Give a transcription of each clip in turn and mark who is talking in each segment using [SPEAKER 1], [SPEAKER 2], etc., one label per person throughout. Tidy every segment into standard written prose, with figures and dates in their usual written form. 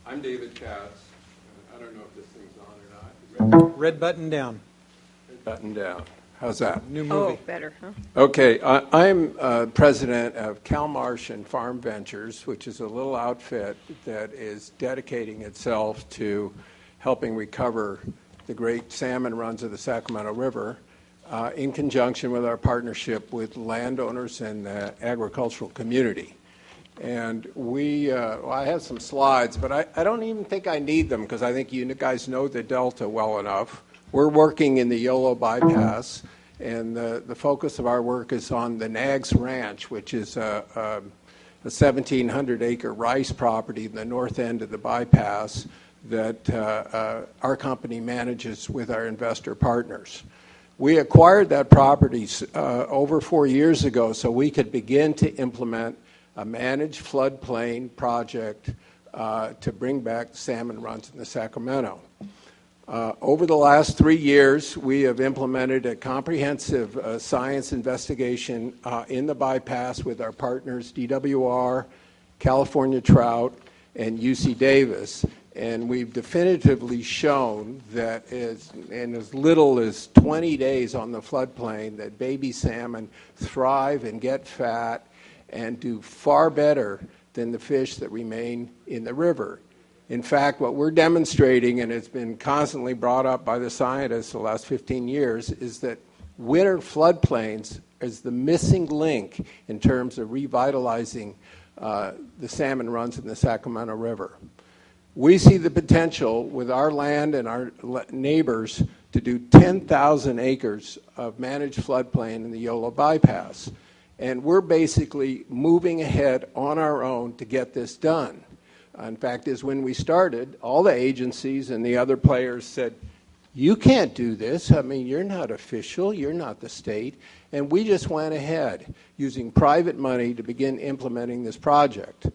[SPEAKER 1] I'm David Katz. I don't know if this thing's on or not.
[SPEAKER 2] Red button down.
[SPEAKER 1] Red button down. How's that?
[SPEAKER 2] New movie.
[SPEAKER 3] Oh, better, huh?
[SPEAKER 1] Okay, I'm president of CalMarsh and Farm Ventures, which is a little outfit that is dedicating itself to helping recover the great salmon runs of the Sacramento River in conjunction with our partnership with landowners and the agricultural community. And I have some slides, but I don't even think I need them because I think you guys know the Delta well enough. We're working in the Yolo bypass, and the focus of our work is on the Nags Ranch, which is a 1,700-acre rice property in the north end of the bypass that our company manages with our investor partners. We acquired that property over 4 years ago so we could begin to implement a managed floodplain project to bring back salmon runs in the Sacramento. Over the last 3 years, we have implemented a comprehensive science investigation in the bypass with our partners DWR, California Trout, and UC Davis. And we've definitively shown that in as little as 20 days on the floodplain that baby salmon thrive and get fat and do far better than the fish that remain in the river. In fact, what we're demonstrating, and it's been constantly brought up by the scientists the last 15 years, is that winter floodplains is the missing link in terms of revitalizing the salmon runs in the Sacramento River. We see the potential with our land and our neighbors to do 10,000 acres of managed floodplain in the Yolo bypass. And we're basically moving ahead on our own to get this done. In fact, is when we started, all the agencies and the other players said, you can't do this. I mean, you're not official. You're not the state. And we just went ahead using private money to begin implementing this project.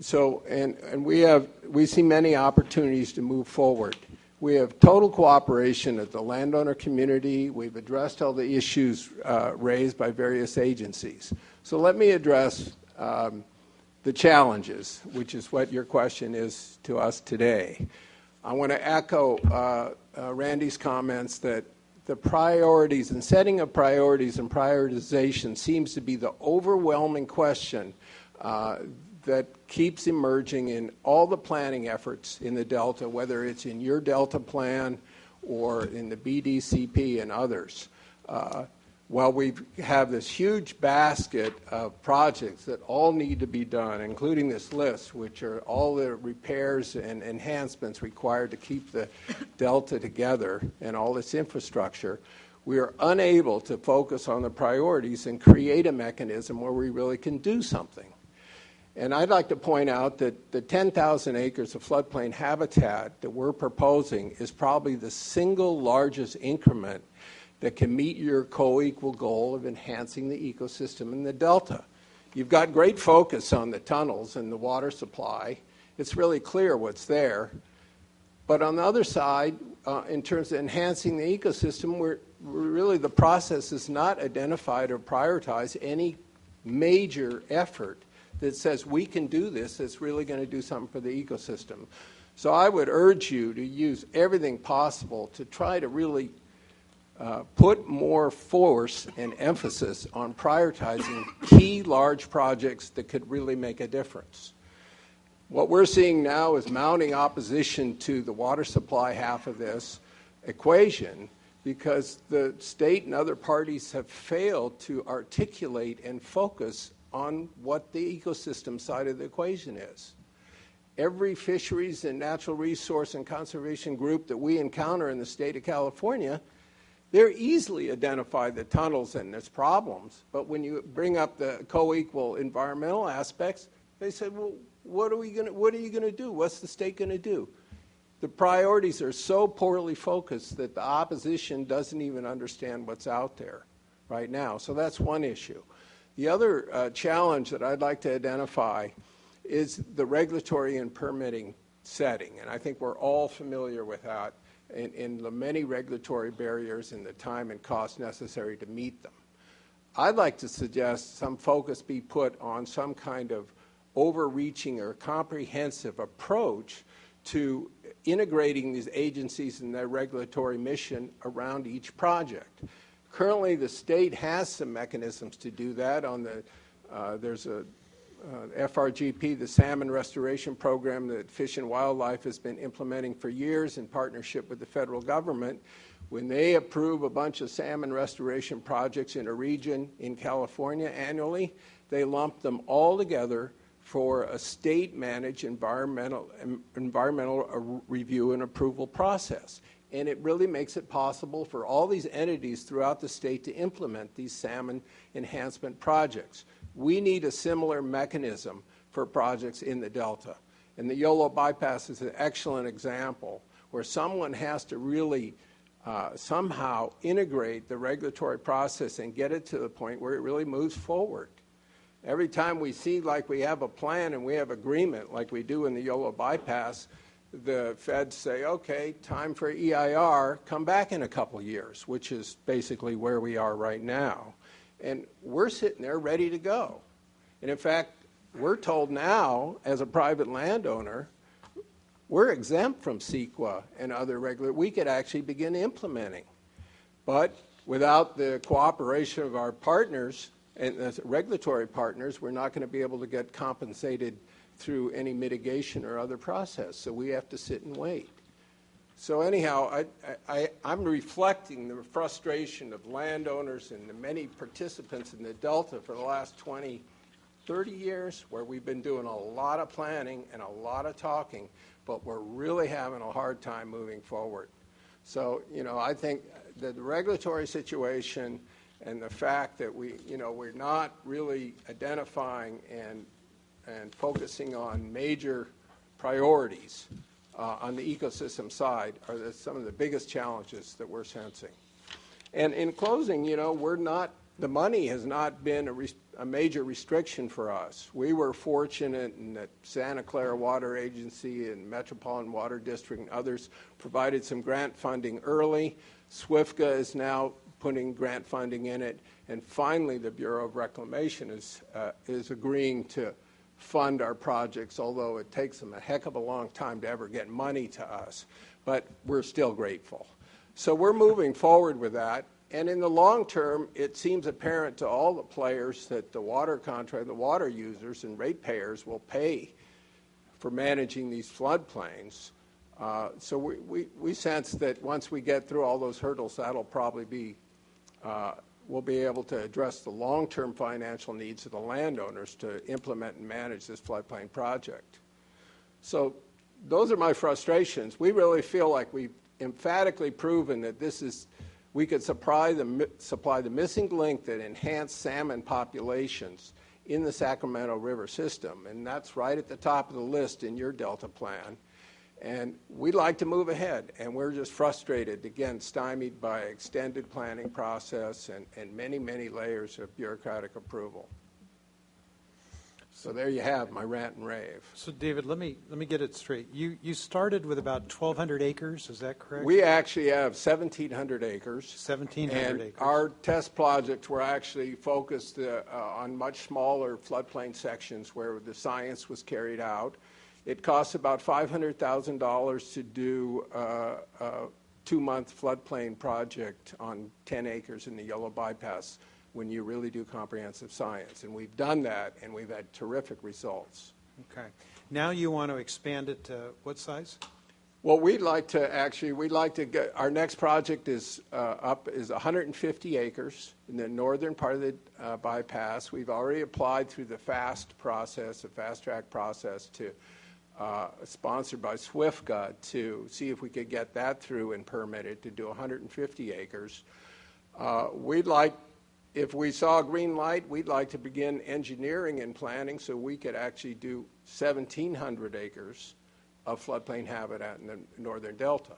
[SPEAKER 1] So, and we see many opportunities to move forward. We have total cooperation of the landowner community. We've addressed all the issues raised by various agencies. So let me address the challenges, which is what your question is to us today. I want to echo Randy's comments that the priorities and setting of priorities and prioritization seems to be the overwhelming question that keeps emerging in all the planning efforts in the Delta, whether it's in your Delta plan or in the BDCP and others. While we have this huge basket of projects that all need to be done, including this list, which are all the repairs and enhancements required to keep the Delta together and all this infrastructure, we are unable to focus on the priorities and create a mechanism where we really can do something. And I'd like to point out that the 10,000 acres of floodplain habitat that we're proposing is probably the single largest increment that can meet your co-equal goal of enhancing the ecosystem in the Delta. You've got great focus on the tunnels and the water supply. It's really clear what's there. But on the other side, in terms of enhancing the ecosystem, we're really the process is not identified or prioritized any major effort that says we can do this that's really going to do something for the ecosystem. So I would urge you to use everything possible to try to really put more force and emphasis on prioritizing key large projects that could really make a difference. What we're seeing now is mounting opposition to the water supply half of this equation because the state and other parties have failed to articulate and focus on what the ecosystem side of the equation is. Every fisheries and natural resource and conservation group that we encounter in the state of California, they're easily identify the tunnels and its problems, but when you bring up the co-equal environmental aspects, they said, well, what are you going to do? What's the state going to do? The priorities are so poorly focused that the opposition doesn't even understand what's out there right now. So that's one issue. The other challenge that I'd like to identify is the regulatory and permitting setting, and I think we're all familiar with that in the many regulatory barriers and the time and cost necessary to meet them. I'd like to suggest some focus be put on some kind of overreaching or comprehensive approach to integrating these agencies and their regulatory mission around each project. Currently, the state has some mechanisms to do that. There's a FRGP, the Salmon Restoration Program that Fish and Wildlife has been implementing for years in partnership with the federal government. When they approve a bunch of salmon restoration projects in a region in California annually, they lump them all together for a state-managed environmental review and approval process. And it really makes it possible for all these entities throughout the state to implement these salmon enhancement projects. We need a similar mechanism for projects in the Delta. And the Yolo bypass is an excellent example where someone has to really somehow integrate the regulatory process and get it to the point where it really moves forward. Every time we see like we have a plan and we have agreement like we do in the Yolo bypass, the feds say, okay, time for EIR, come back in a couple years, which is basically where we are right now. And we're sitting there ready to go. And in fact, we're told now, as a private landowner, we're exempt from CEQA and other we could actually begin implementing. But without the cooperation of our partners and the regulatory partners, we're not going to be able to get compensated through any mitigation or other process. So we have to sit and wait. So anyhow, I'm reflecting the frustration of landowners and the many participants in the Delta for the last 20, 30 years, where we've been doing a lot of planning and a lot of talking, but we're really having a hard time moving forward. So, I think that the regulatory situation and the fact that we're not really identifying and focusing on major priorities on the ecosystem side are some of the biggest challenges that we're sensing. And in closing, the money has not been a major restriction for us. We were fortunate in that Santa Clara Water Agency and Metropolitan Water District and others provided some grant funding early. SWFGA is now putting grant funding in it. And finally, the Bureau of Reclamation is agreeing to fund our projects, although it takes them a heck of a long time to ever get money to us. But we're still grateful. So we're moving forward with that. And in the long term, it seems apparent to all the players that the water users and ratepayers will pay for managing these floodplains. So we sense that once we get through all those hurdles, that'll probably be, we'll be able to address the long-term financial needs of the landowners to implement and manage this floodplain project. So those are my frustrations. We really feel like we've emphatically proven that we could supply the missing link that enhanced salmon populations in the Sacramento River system, and that's right at the top of the list in your Delta plan. And we'd like to move ahead, and we're just frustrated, again, stymied by extended planning process and many, many layers of bureaucratic approval. So there you have my rant and rave.
[SPEAKER 2] So David, let me get it straight. You started with about 1,200 acres, is that correct?
[SPEAKER 1] We actually have 1,700 acres.
[SPEAKER 2] 1,700 acres.
[SPEAKER 1] Our test projects were actually focused on much smaller floodplain sections where the science was carried out. It costs about $500,000 to do a 2-month floodplain project on 10 acres in the Yolo bypass when you really do comprehensive science. And we've done that, and we've had terrific results.
[SPEAKER 2] Okay. Now you want to expand it to what size?
[SPEAKER 1] Well, we'd like to get, our next project is 150 acres in the northern part of the bypass. We've already applied through the fast track process sponsored by SWFGA to see if we could get that through and permitted to do 150 acres. If we saw a green light, we'd like to begin engineering and planning so we could actually do 1,700 acres of floodplain habitat in the northern delta.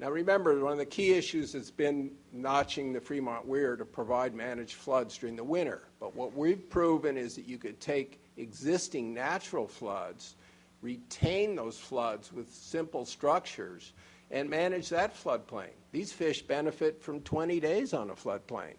[SPEAKER 1] Now remember, one of the key issues has been notching the Fremont Weir to provide managed floods during the winter. But what we've proven is that you could take existing natural floods, retain those floods with simple structures, and manage that floodplain. These fish benefit from 20 days on a floodplain.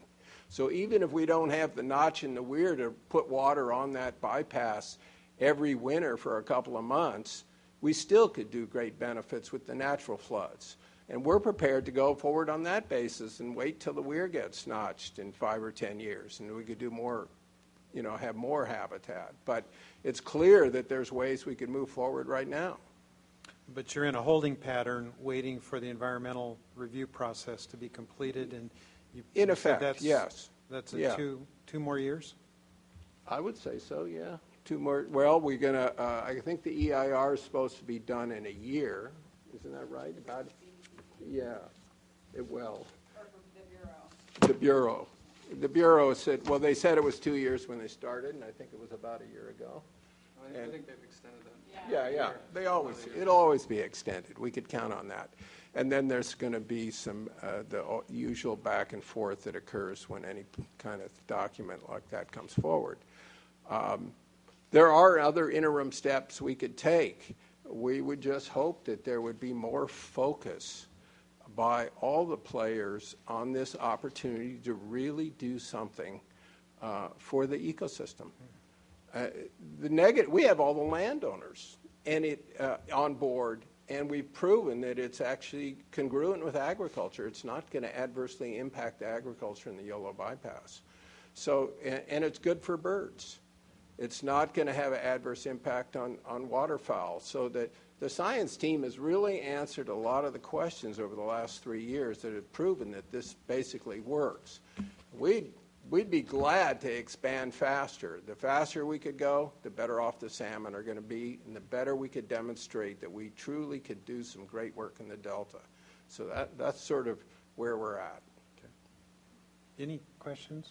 [SPEAKER 1] So even if we don't have the notch in the weir to put water on that bypass every winter for a couple of months, we still could do great benefits with the natural floods. And we're prepared to go forward on that basis and wait till the weir gets notched in 5 or 10 years, and we could do more, have more habitat. But it's clear that there's ways we could move forward right now.
[SPEAKER 2] But you're in a holding pattern waiting for the environmental review process to be completed, and
[SPEAKER 1] in effect, yes.
[SPEAKER 2] That's
[SPEAKER 1] yeah.
[SPEAKER 2] two more years?
[SPEAKER 1] I would say so, yeah. 2 more. Well, we're going to, I think the EIR is supposed to be done in a year. Isn't that right? Yeah, it will.
[SPEAKER 3] Or the Bureau.
[SPEAKER 1] The Bureau. The Bureau said, well, they said it was 2 years when they started, and I think it was about a year ago.
[SPEAKER 4] I think they've extended that.
[SPEAKER 1] Yeah. It'll always be extended. We could count on that. And then there's going to be some, the usual back and forth that occurs when any kind of document like that comes forward. There are other interim steps we could take. We would just hope that there would be more focus by all the players on this opportunity to really do something for the ecosystem. We have all the landowners and on board, and we've proven that it's actually congruent with agriculture. It's not going to adversely impact agriculture in the Yolo bypass. So, and it's good for birds. It's not going to have an adverse impact on waterfowl. So that the science team has really answered a lot of the questions over the last 3 years that have proven that this basically works. We'd be glad to expand faster. The faster we could go, the better off the salmon are going to be, and the better we could demonstrate that we truly could do some great work in the Delta. So that's sort of where we're at.
[SPEAKER 2] Okay. Any questions?